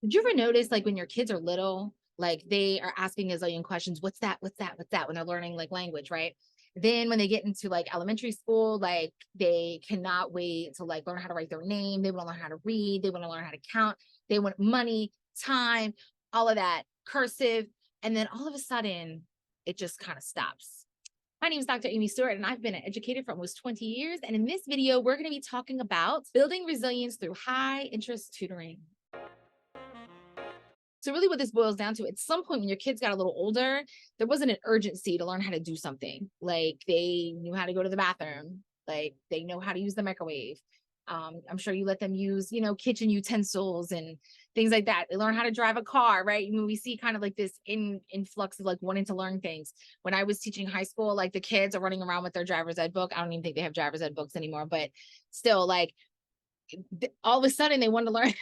Did you ever notice, like, when your kids are little, like, they are asking a zillion questions, "What's that? What's that? What's that?" when they're learning, like, language, right? Then when they get into, like, elementary school, like, they cannot wait to, like, learn how to write their name. They wanna learn how to read. They wanna learn how to count. They want money, time, all of that, cursive, and then all of a sudden, it just kinda stops. My name is Dr. Amy Stewart, and I've been an educator for almost 20 years. And in this video, we're going to be talking about building resilience through high interest tutoring. So really what this boils down to, at some point when your kids got a little older, there wasn't an urgency to learn how to do something. Like they knew how to go to the bathroom, like they know how to use the microwave. I'm sure you let them use, kitchen utensils and things like that. They learn how to drive a car, right? I mean, we see kind of like this influx of like wanting to learn things. When I was teaching high school, like the kids are running around with their driver's ed book. I don't even think they have driver's ed books anymore, but still, like all of a sudden they want to learn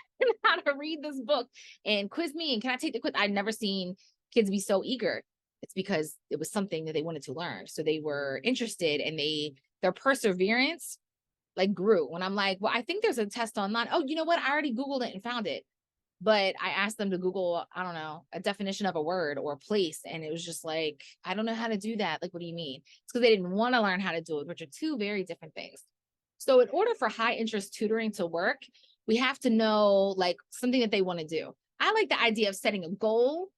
how to read this book and quiz me and can I take the quiz. I'd never seen kids be so eager. It's because it was something that they wanted to learn, so they were interested, and their perseverance like grew. When I'm like, well, I think there's a test online. Oh, you know what, I already googled it and found it. But I asked them to Google, I don't know, a definition of a word or a place, and it was just like, I don't know how to do that. Like, what do you mean? It's because they didn't want to learn how to do it, which are two very different things. So in order for high interest tutoring to work, we have to know like something that they want to do. I like the idea of setting a goal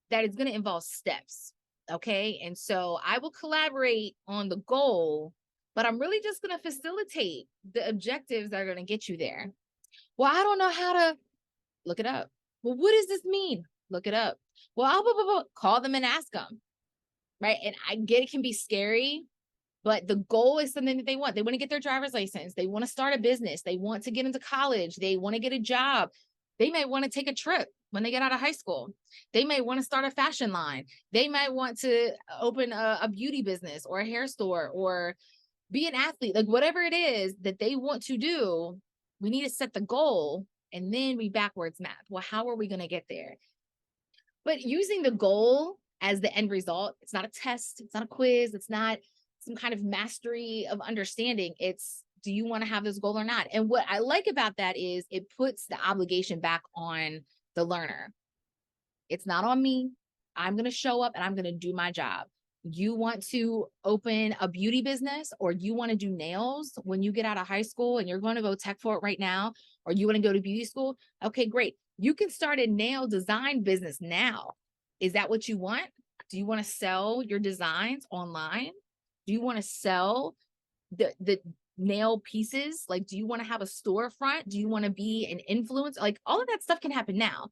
that is going to involve steps. Okay. And so I will collaborate on the goal, but I'm really just going to facilitate the objectives that are going to get you there. Well, I don't know how to look it up. Well, what does this mean? Look it up. Well, call them and ask them. Right. And I get it can be scary, but the goal is something that they want. They want to get their driver's license. They want to start a business. They want to get into college. They want to get a job. They may want to take a trip when they get out of high school. They may want to start a fashion line. They might want to open a beauty business or a hair store or be an athlete. Like whatever it is that they want to do, we need to set the goal and then we backwards map. Well, how are we going to get there? But using the goal as the end result, it's not a test, it's not a quiz, it's not some kind of mastery of understanding. It's, do you want to have this goal or not? And what I like about that is it puts the obligation back on the learner. It's not on me. I'm going to show up and I'm going to do my job. You want to open a beauty business or you want to do nails when you get out of high school and you're going to go tech for it right now, or you want to go to beauty school. Okay, great. You can start a nail design business now. Is that what you want? Do you want to sell your designs online? Do you want to sell the nail pieces? Like, do you want to have a storefront? Do you want to be an influencer? Like all of that stuff can happen now.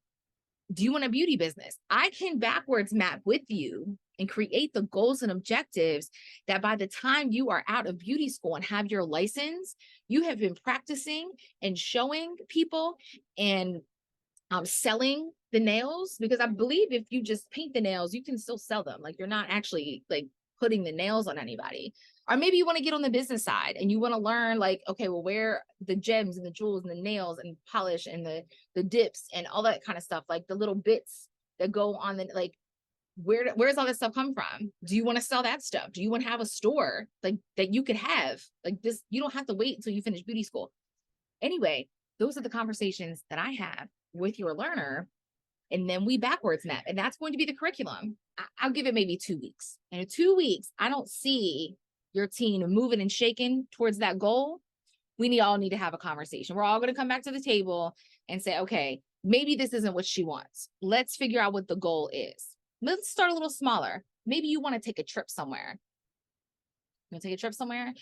Do you want a beauty business? I can backwards map with you and create the goals and objectives that by the time you are out of beauty school and have your license, you have been practicing and showing people and selling the nails. Because I believe if you just paint the nails, you can still sell them. Like you're not actually like putting the nails on anybody. Or maybe you want to get on the business side and you want to learn like, okay, well, where the gems and the jewels and the nails and polish and the dips and all that kind of stuff, like the little bits that go on the, like, where's all this stuff come from? Do you want to sell that stuff? Do you want to have a store like that you could have like this? You don't have to wait until you finish beauty school. Anyway, those are the conversations that I have with your learner. And then we backwards map. And that's going to be the curriculum. I'll give it maybe 2 weeks. And in 2 weeks, I don't see your team moving and shaking towards that goal. We all need to have a conversation. We're all going to come back to the table and say, okay, maybe this isn't what she wants. Let's figure out what the goal is. Let's start a little smaller. Maybe you want to take a trip somewhere. You want to take a trip somewhere?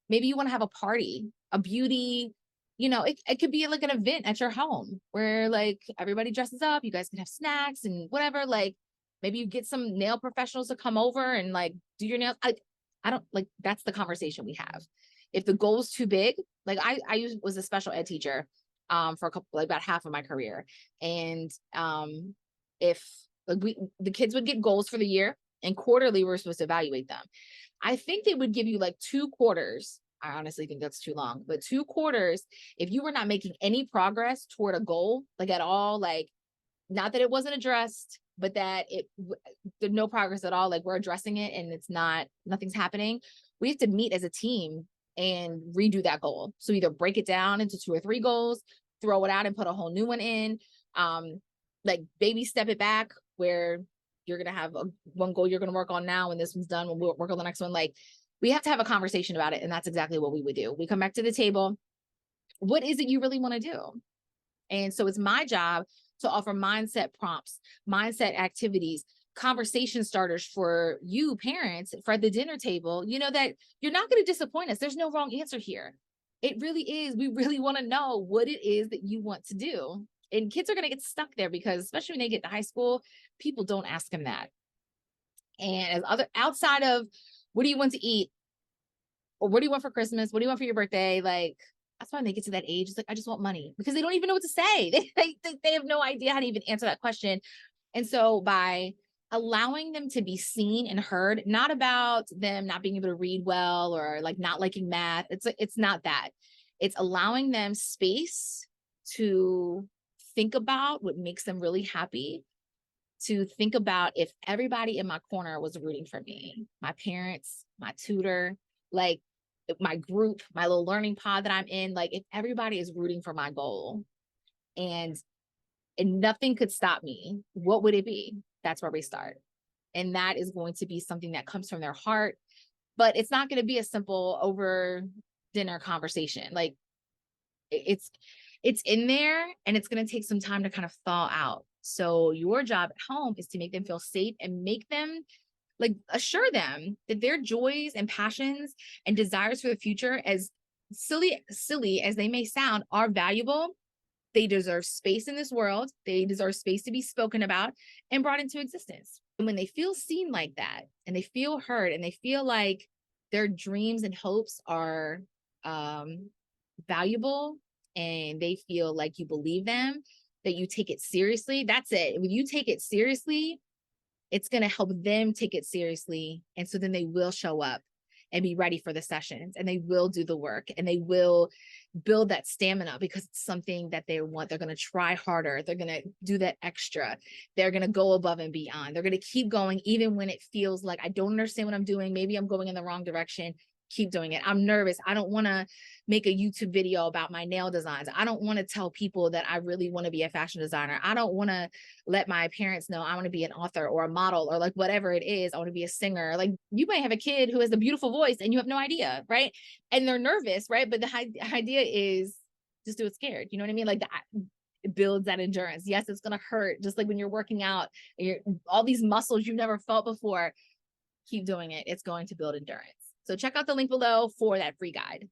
Maybe you want to have a party, a beauty, it could be like an event at your home where like everybody dresses up, you guys can have snacks and whatever. Like maybe you get some nail professionals to come over and like do your nails. I don't like, that's the conversation we have. If the goal is too big, like I was a special ed teacher for a couple, like about half of my career. And if like the kids would get goals for the year and quarterly, we're supposed to evaluate them. I think they would give you like 2 quarters. I honestly think that's too long, but 2 quarters, if you were not making any progress toward a goal, like at all, like not that it wasn't addressed, but that there's no progress at all, like we're addressing it and nothing's happening. We have to meet as a team and redo that goal. So either break it down into 2 or 3 goals, throw it out and put a whole new one in. like baby step it back, where you're going to have one goal you're going to work on now, and this one's done, we'll work on the next one. Like, we have to have a conversation about it. And that's exactly what we would do. We come back to the table. What is it you really want to do? And so it's my job to offer mindset prompts, mindset activities, conversation starters for you parents for the dinner table, that you're not going to disappoint us. There's no wrong answer here. It really is. We really want to know what it is that you want to do. And kids are going to get stuck there, because especially when they get to high school, people don't ask them that. And as other outside of, what do you want to eat? Or what do you want for Christmas? What do you want for your birthday? Like, that's why when they get to that age, it's like, I just want money, because they don't even know what to say. They have no idea how to even answer that question. And so by allowing them to be seen and heard, not about them not being able to read well or like not liking math. It's not that. It's allowing them space to think about what makes them really happy, to think about if everybody in my corner was rooting for me, my parents, my tutor, like my group, my little learning pod that I'm in, like if everybody is rooting for my goal and nothing could stop me, what would it be? That's where we start. And that is going to be something that comes from their heart, but it's not going to be a simple over dinner conversation. Like it's in there, and it's going to take some time to kind of thaw out. So your job at home is to make them feel safe and make them, like, assure them that their joys and passions and desires for the future, as silly as they may sound, are valuable. They deserve space in this world. They deserve space to be spoken about and brought into existence. And when they feel seen like that, and they feel heard, and they feel like their dreams and hopes are valuable, and they feel like you believe them, that you take it seriously, that's it. When you take it seriously, it's going to help them take it seriously. And so then they will show up and be ready for the sessions, and they will do the work, and they will build that stamina, because it's something that they want. They're going to try harder. They're going to do that extra. They're going to go above and beyond. They're going to keep going, even when it feels like I don't understand what I'm doing. Maybe I'm going in the wrong direction. Keep doing it. I'm nervous. I don't want to make a YouTube video about my nail designs. I don't want to tell people that I really want to be a fashion designer. I don't want to let my parents know I want to be an author or a model, or like whatever it is. I want to be a singer. Like, you might have a kid who has a beautiful voice and you have no idea, right? And they're nervous, right? But the idea is just do it scared. You know what I mean? Like, it builds that endurance. Yes, it's going to hurt. Just like when you're working out, all these muscles you've never felt before, keep doing it. It's going to build endurance. So check out the link below for that free guide.